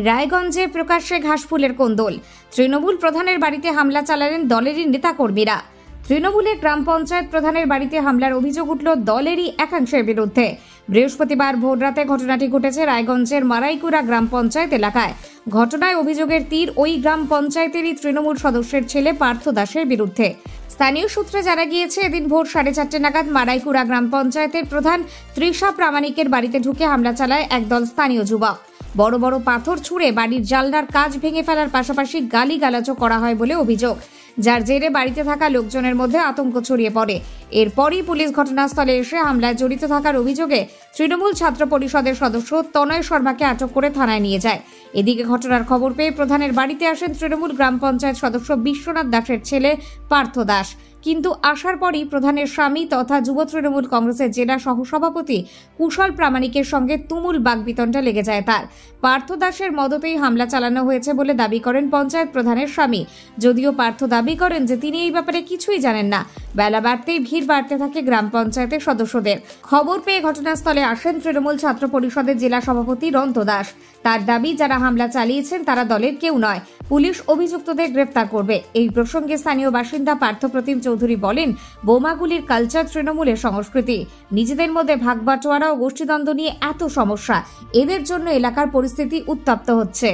রায়গঞ্জে প্রকাশ্যে ঘাসফুলের কোন্দল। তৃণমূল প্রধানের বাড়িতে হামলা চালালেন দলেরই নেতাকর্মীরা। তৃণমূলের গ্রাম পঞ্চায়েত প্রধানের বাড়িতে হামলার অভিযোগ উঠল দলেরই একাংশের বিরুদ্ধে। বৃহস্পতিবার ভোররাতে ঘটনাটি ঘটেছে রায়গঞ্জের মারাইকুড়া গ্রাম পঞ্চায়েত এলাকায়। ঘটনায় অভিযোগের তীর ওই গ্রাম পঞ্চায়েতেরই তৃণমূল সদস্যের ছেলে পার্থ দাসের বিরুদ্ধে। স্থানীয় সূত্রে জানা গিয়েছে, এদিন ভোর 4:30 নাগাদ মারাইকুড়া গ্রাম পঞ্চায়েতের প্রধান তৃষা প্রামাণিকের বাড়িতে ঢুকে হামলা চালায় একদল স্থানীয় যুবক। বড় বড় পাথর ছুঁড়ে বাড়ির জানলার কাঁচ ভেঙে ফেলার পাশাপাশি গালিগালাজও করা হয় বলে অভিযোগ, যার জেরে বাড়িতে থাকা লোকজনের মধ্যে আতঙ্ক ছড়িয়ে পড়ে। এরপরই পুলিশ ঘটনাস্থলে এসে হামলায় জড়িত থাকার অভিযোগে তৃণমূল ছাত্র পরিষদের সদস্য তনয় শর্মাকে আটক করে থানায় নিয়ে যায়। এদিকে ঘটনার খবর পেয়ে প্রধানের বাড়িতে আসেন তৃণমূল গ্রাম পঞ্চায়েত সদস্য বিশ্বনাথ দাসের ছেলে পার্থ দাস। কিন্তু আসার পরই প্রধানের স্বামী তথা যুব তৃণমূল কংগ্রেসের জেলা সহসভাপতি কুশল প্রামাণিকের সঙ্গে তুমুল বাগবিতণ্ডা লেগে যায় তার। পার্থ দাসের মদতেই হামলা চালানো হয়েছে বলে দাবি করেন পঞ্চায়েত প্রধানের স্বামী। যদিও পার্থ দাবি করেন যে তিনি এই ব্যাপারে কিছুই জানেন না। বেলা বাড়তেই ভিড় বাড়তে থাকে গ্রাম পঞ্চায়েতের সদস্যদের। খবর পেয়ে ঘটনাস্থলে আসেন তৃণমূল ছাত্র পরিষদের জেলা সভাপতি রন্ত দাস। তার দাবি, যারা হামলা চালিয়েছেন তারা দলের কেউ নয়, পুলিশ অভিযুক্তদের গ্রেফতার করবে। এই প্রসঙ্গে স্থানীয় বাসিন্দা পার্থপ্রতিম চৌধুরী বলেন, বোমাগুলির কালচার তৃণমূলের সংস্কৃতি। নিজেদের মধ্যে ভাগবাটোয়ারা ও গোষ্ঠীদ্বন্দ্ব নিয়ে এত সমস্যা, এদের জন্য এলাকার পরিস্থিতি উত্তপ্ত হচ্ছে।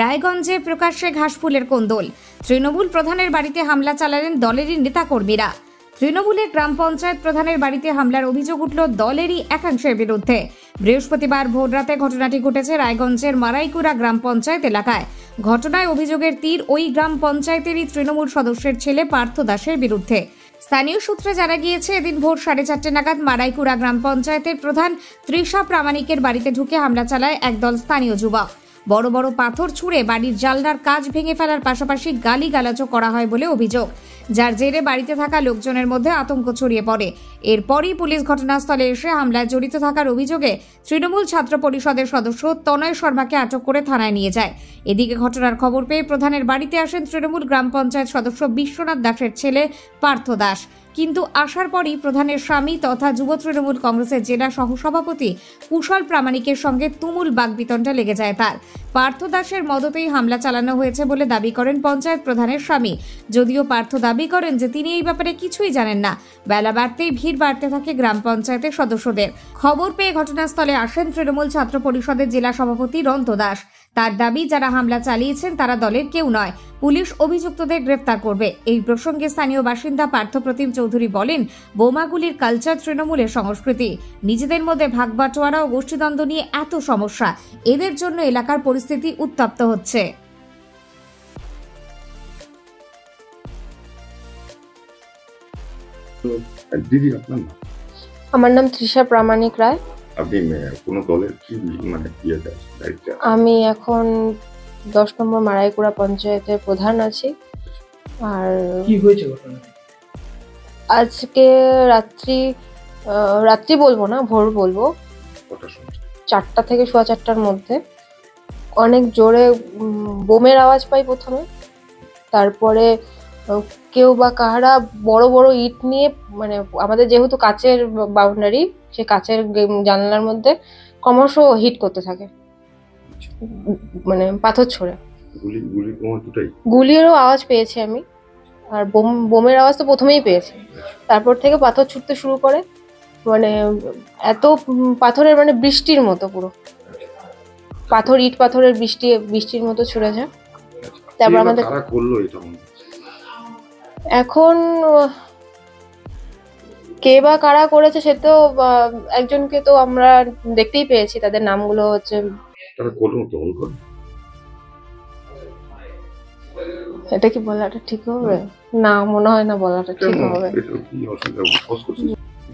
রায়গঞ্জে প্রকাশ্যে ঘাসফুলের কোন্দল। তৃণমূল প্রধানের বাড়িতে হামলা চালালেন দলেরই নেতাকর্মীরা। তৃণমূলের গ্রাম পঞ্চায়েত প্রধানের বাড়িতে হামলার অভিযোগ উঠল দলেরই একাংশের বিরুদ্ধে। বৃহস্পতিবার ভোররাতে ঘটনাটি ঘটেছে রায়গঞ্জের মারাইকুড়া গ্রাম পঞ্চায়েত এলাকায়। ঘটনায় অভিযোগের তীর ওই গ্রাম পঞ্চায়েতেরই তৃণমূল সদস্যের ছেলে পার্থ দাসের বিরুদ্ধে। স্থানীয় সূত্রে জানা গিয়েছে, এদিন ভোর 4:30 নাগাদ মারাইকুড়া গ্রাম পঞ্চায়েতের প্রধান তৃষা প্রামাণিকের বাড়িতে ঢুকে হামলা চালায় একদল স্থানীয় যুবক। বড় বড় পাথর ছুঁড়ে বাড়ির জানলার কাঁচ ভেঙে ফেলার পাশাপাশি গালিগালাজও করা হয় বলে অভিযোগ, যার জেরে বাড়িতে থাকা লোকজনের মধ্যে আতঙ্ক ছড়িয়ে পড়ে। এরপরই পুলিশ ঘটনাস্থলে এসে হামলায় জড়িত থাকার অভিযোগে তৃণমূল ছাত্র পরিষদের সদস্য তনয় শর্মাকে আটক করে থানায় নিয়ে যায়। এদিকে ঘটনার খবর পেয়ে প্রধানের বাড়িতে আসেন তৃণমূল গ্রাম পঞ্চায়েত সদস্য বিশ্বনাথ দাসের ছেলে পার্থ দাস। কিন্তু আসার পরই প্রধানের স্বামী তথা যুব তৃণমূল কংগ্রেসের জেলা সহসভাপতি কুশল প্রামাণিকের সঙ্গে তুমুল বাগবিতণ্ডা লেগে যায় তার। পার্থ দাসের মদতেই হামলা চালানো হয়েছে বলে দাবি করেন পঞ্চায়েত প্রধানের স্বামী। যদিও পার্থ দাবি করেন যে তিনি এই ব্যাপারে কিছুই জানেন না। বেলা বাড়তেই ভিড় বাড়তে থাকে গ্রাম পঞ্চায়েতের সদস্যদের। খবর পেয়ে ঘটনাস্থলে আসেন তৃণমূল ছাত্র পরিষদের জেলা সভাপতি রন্ত দাস। তার দাবি, যারা হামলা চালিয়েছেন তারা দলের কেউ নয়, পুলিশ অভিযুক্তদের গ্রেফতার করবে। এই প্রসঙ্গে স্থানীয় বাসিন্দা পার্থপ্রতিম চৌধুরী বলেন, বোমাগুলির কালচার তৃণমূলের সংস্কৃতি। নিজেদের মধ্যে ভাগবাটোয়ারা ও গোষ্ঠীদ্বন্দ্ব নিয়ে এত সমস্যা, এদের জন্য এলাকার পরিস্থিতি উত্তপ্ত হচ্ছে। দিদি, আপনার নাম? আমার নাম তৃষা প্রামাণিক রায়। আপনি কোন দলের কি আমি এখন 10 নম্বর মারাইকুড়া পঞ্চায়েতের প্রধান আছি। আর কি হয়েছে ঘটনা? আজকে রাত্রি বলবো না, ভোর বলবো, 4টা থেকে 4:15টার মধ্যে অনেক জোরে বোমের আওয়াজ পাই প্রথমে। তারপরে কেউ বা কাহারা বড় বড় ইট নিয়ে, মানে আমাদের যেহেতু কাচের বাউন্ডারি, সে কাচের জানালার মধ্যে ক্রমশ হিট করতে থাকে, মানে পাথর ছোড়ে। গুলিরও আওয়াজ পেয়েছি আমি, আর বোমের আওয়াজ তো প্রথমেই পেয়েছি। তারপর থেকে পাথর ছুটতে শুরু করে, মানে এত পাথরের, মানে বৃষ্টির মতো, পুরো পাথর, ইট পাথরের বৃষ্টির মতো ছুড়েছে। তারপর আমাদের এখন কে বা কারা করেছে সে তো একজনকে তো আমরা দেখতেই পেয়েছি, তাদের নামগুলো হচ্ছে, এটা কি বলাটা ঠিক হবে? না, মনে হয় না বলাটা ঠিক হবে।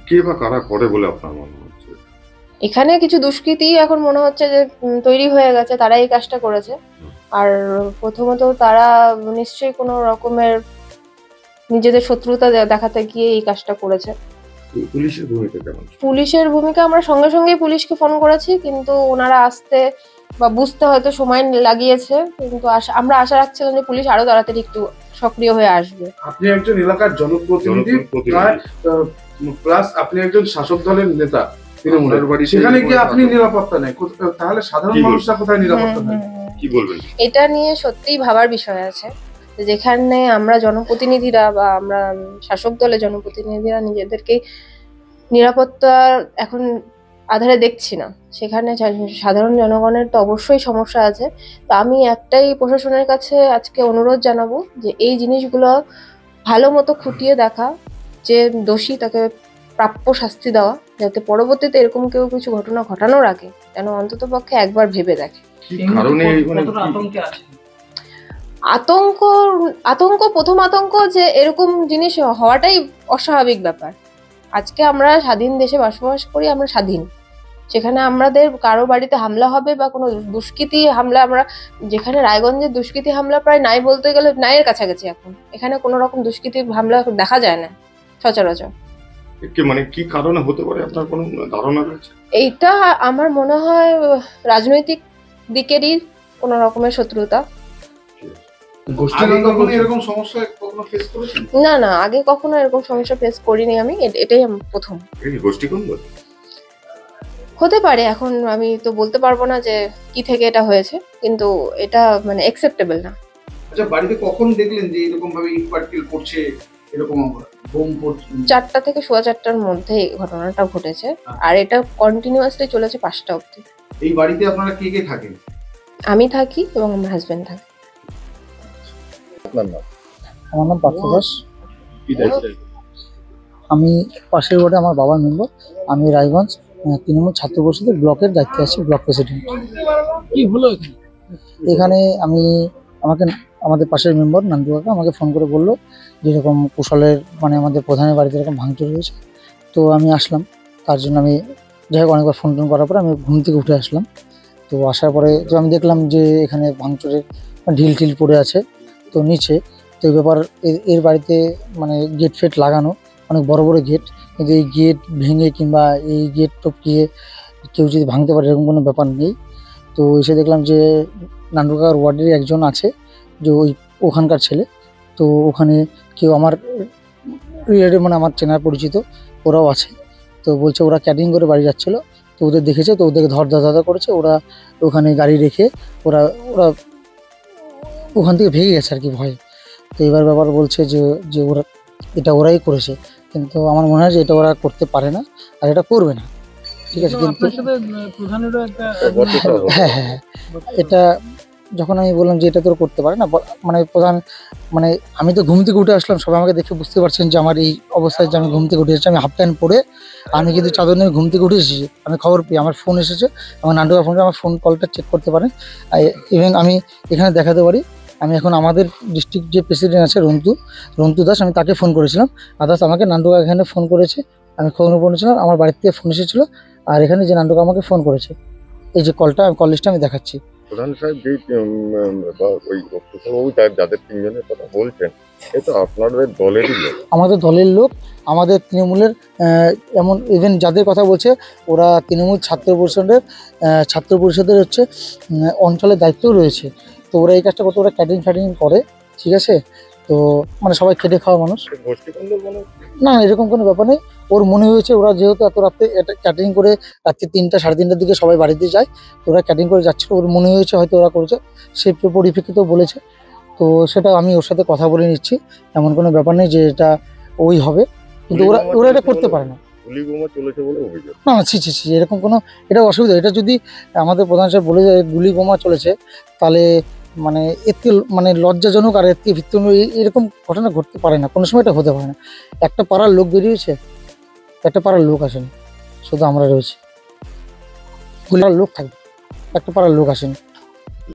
কে বা কারা করে বলে আপনার মনে হচ্ছে? এখানে কিছু দুষ্কৃতী এখন মনে হচ্ছে যে তৈরি হয়ে গেছে, তারা এই কাজটা করেছে। আর প্রথমত তারা নিশ্চয়ই কোনো রকমের নিজেদের শত্রুতা দেখাতে গিয়ে এই কাজটা করেছে। পুলিশের ভূমিকা কেমন? পুলিশের ভূমিকা, আমরা সঙ্গে সঙ্গে পুলিশকে ফোন করেছি, কিন্তু ওনারা আসতে বা বুঝতে হয়তো সময় লাগিয়েছে, কিন্তু আমরা আশা রাখছিলাম যে পুলিশ আরো তাড়াতাড়ি একটু সক্রিয় হয়ে আসবে। আপনি একজন এলাকার জনপ্রতিনিধি প্লাস আপনি একজন শাসক দলের নেতা তৃণমূলের, সেখানে গিয়ে আপনি নিরাপত্তা নেই, তাহলে সাধারণ মানুষরা কোথায় নিরাপত্তা নেই? কি বলবেন? এটা নিয়ে সত্যিই ভাবার বিষয় আছে, যেখানে আমরা জনপ্রতিনিধিরা বা আমরা শাসক দলের জনপ্রতিনিধিরা নিজেদেরকে নিরাপত্তা এখন আধারে দেখছি না, সেখানে সাধারণ জনগণের তো অবশ্যই সমস্যা আছে। তো আমি একটাই প্রশাসনের কাছে আজকে অনুরোধ জানাবো যে এই জিনিসগুলো ভালো মতো খুঁটিয়ে দেখা, যে দোষী তাকে প্রাপ্য শাস্তি দেওয়া, যাতে পরবর্তীতে এরকম কেউ কিছু ঘটনা ঘটানোর আগে যেন অন্তত পক্ষে একবার ভেবে দেখে। কি কারণে মানে আতঙ্ক প্রথম আতঙ্ক যে এরকম জিনিস হওয়াটাই অস্বাভাবিক ব্যাপার। আজকে আমরা স্বাধীন দেশে বসবাস করি, আমরা স্বাধীন, সেখানে আমাদের কারো বাড়িতে হামলা হবে বা কোনো দুষ্কৃতী হামলা, আমরা যেখানে রায়গঞ্জের দুষ্কৃতী হামলা প্রায় নাই বলতে গেলে নাইয়ের কাছাকাছি, এখন এখানে কোনো রকম দুষ্কৃতী হামলা দেখা যায় না সচরাচর। মানে কি কারণে হতে পারে আপনার কোনো ধারণা রয়েছে? এইটা আমার মনে হয় রাজনৈতিক দিকেরই কোনো রকমের শত্রুতা। এরকম সমস্যা কখনো ফেস করেছেন? না, আগে কখনো এরকম সমস্যা ফেস করিনি আমি, এটাই প্রথম। গোষ্ঠীকন্দল হতে পারে, এখন আমি তো বলতে পারবো না যে কি থেকে এটা হয়েছে, কিন্তু এটা মানে অ্যাকসেপ্টেবল না। আচ্ছা, বাড়িতে কখন দেখলেন যে এরকম ভাবে ইট পাটকেল পড়ছে, এরকম বোম পড়ছে? 4টা থেকে 4:15টার মধ্যে এই ঘটনাটা ঘটেছে, আর এটা কন্টিনিউয়াসলি চলেছে 5টা অবধি। এই বাড়িতে আপনারা কে কে থাকেন? আমি থাকি এবং আমার হাজবেন্ড থাকে। আপনার নাম? আমার নাম পার্থ দাস। কি দায়িত্ব? আমি পাশের ওয়ার্ডে আমার বাবার মেম্বার। আমি রায়গঞ্জ তৃণমূল ছাত্র পরিষদের ব্লকের দায়িত্বে আছি, ব্লক প্রেসিডেন্ট। কি হলো এখানে আমাদের পাশের মেম্বার নান্টু কাকা আমাকে ফোন করে বললো যে এরকম কুশলের মানে আমাদের প্রধানের বাড়িতে এরকম ভাঙচুর হয়েছে। তো আমি আসলাম, তার জন্য আমি যাই হোক অনেকবার ফোন টোন করার পরে আমি ঘুম থেকে উঠে আসলাম। তো আসার পরে তো আমি দেখলাম যে এখানে ভাঙচুরের ঢিল টিল পড়ে আছে তো নিচে। তো এই ব্যাপার এর বাড়িতে মানে গেট ফেট লাগানো, অনেক বড় বড় গেট, কিন্তু এই গেট ভেঙে কিংবা এই গেট টপকিয়ে কেউ যদি ভাঙতে পারে এরকম কোনো ব্যাপার নেই। তো এসে দেখলাম যে নান্টু কাকার ওয়ার্ডেরই একজন আছে, যে ওখানকার ছেলে। তো ওখানে কেউ আমার রিলেটিভ মানে আমার চেনার পরিচিত ওরাও আছে। তো বলছে ওরা ক্যাটারিং করে বাড়ি যাচ্ছিলো, তো ওদের দেখেছে, তো ওদেরকে ধর করেছে, ওরা ওখানে গাড়ি রেখে ওরা ওখান থেকে ভেঙে গেছে আর কি ভয়ে। তো এবার ব্যাপার বলছে যে ওরাই করেছে, কিন্তু আমার মনে হয় যে এটা ওরা করতে পারে না আর এটা করবে না, ঠিক আছে। কিন্তু হ্যাঁ, এটা যখন আমি বললাম যে এটা তো করতে পারে না, মানে প্রধান মানে আমি তো ঘুম থেকে উঠে আসলাম, সবাই আমাকে দেখে বুঝতে পারছেন যে আমার এই অবস্থায় যে আমি ঘুম থেকে উঠে এসেছি, আমি হাফ প্যান্ট পরে আমি কিন্তু চাদর নিয়ে ঘুম থেকে উঠে এসেছি। আমি খবর পেয়ে আমার ফোন এসেছে, আমার নান্টুকার ফোনে আমার ফোন কলটা চেক করতে পারেন। ইভেন আমি এখানে দেখাতে পারি, আমি এখন আমাদের ডিস্ট্রিক্ট যে প্রেসিডেন্ট আছে রন্তু দাস, আমি তাকে ফোন করেছিলাম। আদার্স আমাকে নান্টুকা এখানে ফোন করেছে, আমি খবর করেছিলাম, আমার বাড়ির থেকে ফোন এসেছিলো। আর এখানে যে নান্টুকা আমাকে ফোন করেছে, এই যে কল লিস্টটা আমি দেখাচ্ছি। প্রধান সাহেব যে ওই অফিসারবাবু যাদের 3 জনের কথা বলছেন, এ তো আপনাদের দলেরই লোক। আমাদের দলের লোক, আমাদের তৃণমূলের এমন ইভেন যাদের কথা বলছে ওরা তৃণমূল ছাত্র পরিষদের হচ্ছে অঞ্চলের দায়িত্বও রয়েছে। তো ওরা এই কাজটা করতে, ওরা ক্যাটারিং করে, ঠিক আছে। তো মানে সবাই খেটে খাওয়া মানুষ, না এরকম কোনো ব্যাপার নেই। ওর মনে হয়েছে ওরা যেহেতু এত রাত্রে ক্যাটারিং করে রাত্রি 3টা 3:30টার দিকে সবাই বাড়িতে যায়, তো ওরা ক্যাটারিং করে যাচ্ছিল, ওর মনে হয়েছে হয়তো ওরা করেছে, সেই পরিপ্রেক্ষিতেও বলেছে। তো সেটা আমি ওর সাথে কথা বলে নিচ্ছি, এমন কোনো ব্যাপার নেই যে এটা ওই হবে, কিন্তু ওরা এটা করতে পারে না। না ছি, এরকম কোনো এটা অসুবিধা। এটা যদি আমাদের প্রধান সাহেব বলে যায় গুলি বোমা চলেছে, তাহলে মানে এতে মানে লজ্জাজনক আর এতে ভিত্তিহীন এরকম ঘটনা ঘটতে পারে না, কোনো সময় এটা হতে পারে না। একটা পাড়ার লোক বেরিয়েছে, একটা পাড়ার লোক আসেনি, শুধু আমরা রয়েছি। গুলার লোক থাকবে, একটা পাড়ার লোক আসেনি।